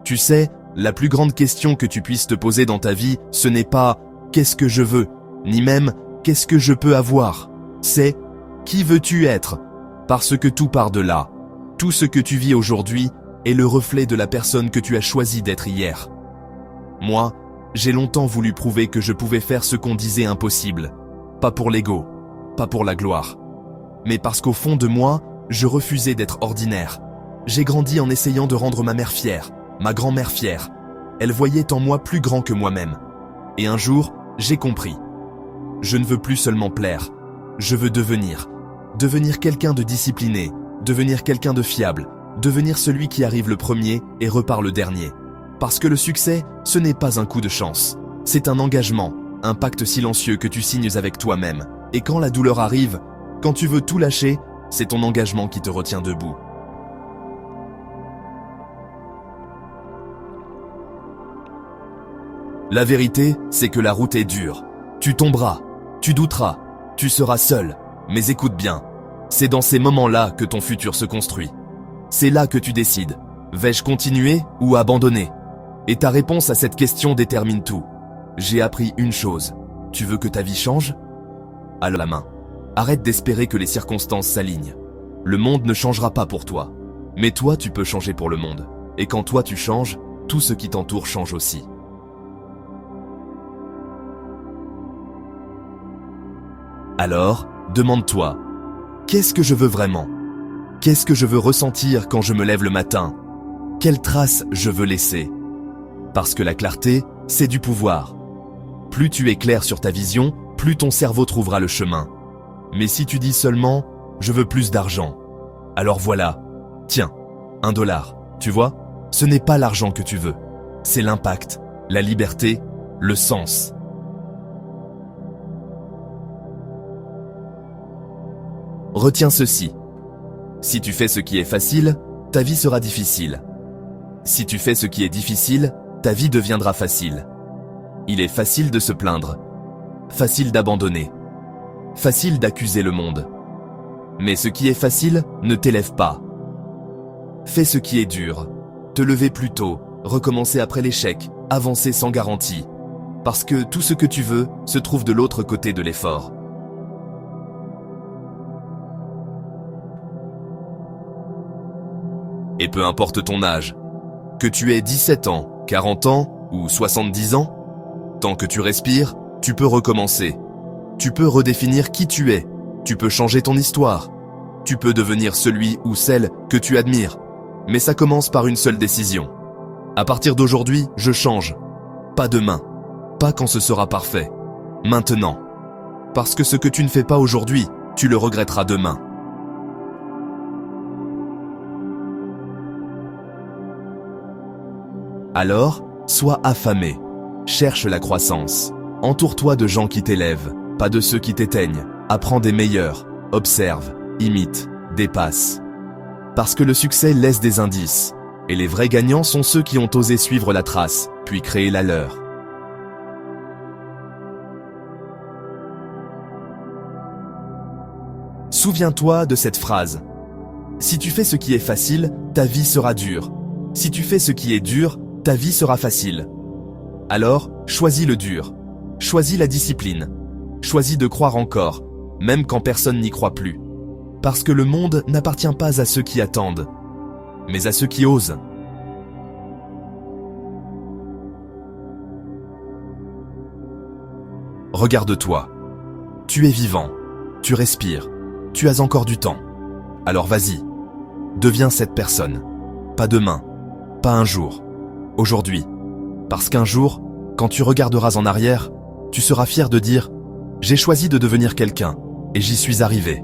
Tu sais, la plus grande question que tu puisses te poser dans ta vie, ce n'est pas « qu'est-ce que je veux ?» ni même « qu'est-ce que je peux avoir ?» C'est « qui veux-tu être ?» Parce que tout part de là. Tout ce que tu vis aujourd'hui est le reflet de la personne que tu as choisi d'être hier. Moi, j'ai longtemps voulu prouver que je pouvais faire ce qu'on disait impossible. Pas pour l'ego, pas pour la gloire. Mais parce qu'au fond de moi, je refusais d'être ordinaire. J'ai grandi en essayant de rendre ma mère fière, ma grand-mère fière. Elle voyait en moi plus grand que moi-même. Et un jour, j'ai compris. Je ne veux plus seulement plaire. Je veux devenir quelqu'un de discipliné, devenir quelqu'un de fiable, devenir celui qui arrive le premier et repart le dernier. Parce que le succès, ce n'est pas un coup de chance. C'est un engagement, un pacte silencieux que tu signes avec toi-même. Et quand la douleur arrive, quand tu veux tout lâcher, c'est ton engagement qui te retient debout. La vérité, c'est que la route est dure. Tu tomberas, tu douteras, tu seras seul. Mais écoute bien, c'est dans ces moments-là que ton futur se construit. C'est là que tu décides. Vais-je continuer ou abandonner ? Et ta réponse à cette question détermine tout. J'ai appris une chose. Tu veux que ta vie change ? Alors la main. Arrête d'espérer que les circonstances s'alignent. Le monde ne changera pas pour toi. Mais toi, tu peux changer pour le monde. Et quand toi tu changes, tout ce qui t'entoure change aussi. Alors, demande-toi, qu'est-ce que je veux vraiment ? Qu'est-ce que je veux ressentir quand je me lève le matin ? Quelle trace je veux laisser ? Parce que la clarté, c'est du pouvoir. Plus tu es clair sur ta vision, plus ton cerveau trouvera le chemin. Mais si tu dis seulement « je veux plus d'argent », alors voilà, tiens, $1, tu vois ? Ce n'est pas l'argent que tu veux, c'est l'impact, la liberté, le sens. Retiens ceci. Si tu fais ce qui est facile, ta vie sera difficile. Si tu fais ce qui est difficile, ta vie deviendra facile. Il est facile de se plaindre, facile d'abandonner, facile d'accuser le monde. Mais ce qui est facile ne t'élève pas. Fais ce qui est dur, te lever plus tôt, recommencer après l'échec, avancer sans garantie. Parce que tout ce que tu veux se trouve de l'autre côté de l'effort. Et peu importe ton âge, que tu aies 17 ans, 40 ans ou 70 ans, tant que tu respires, tu peux recommencer. Tu peux redéfinir qui tu es. Tu peux changer ton histoire. Tu peux devenir celui ou celle que tu admires. Mais ça commence par une seule décision. À partir d'aujourd'hui, je change. Pas demain. Pas quand ce sera parfait. Maintenant. Parce que ce que tu ne fais pas aujourd'hui, tu le regretteras demain. Alors, sois affamé. Cherche la croissance. Entoure-toi de gens qui t'élèvent, pas de ceux qui t'éteignent. Apprends des meilleurs. Observe, imite, dépasse. Parce que le succès laisse des indices. Et les vrais gagnants sont ceux qui ont osé suivre la trace, puis créer la leur. Souviens-toi de cette phrase. Si tu fais ce qui est facile, ta vie sera dure. Si tu fais ce qui est dur, ta vie sera facile. Alors, choisis le dur. Choisis la discipline. Choisis de croire encore, même quand personne n'y croit plus. Parce que le monde n'appartient pas à ceux qui attendent, mais à ceux qui osent. Regarde-toi. Tu es vivant. Tu respires. Tu as encore du temps. Alors vas-y. Deviens cette personne. Pas demain. Pas un jour. Aujourd'hui. Parce qu'un jour, quand tu regarderas en arrière, tu seras fier de dire « J'ai choisi de devenir quelqu'un et j'y suis arrivé ».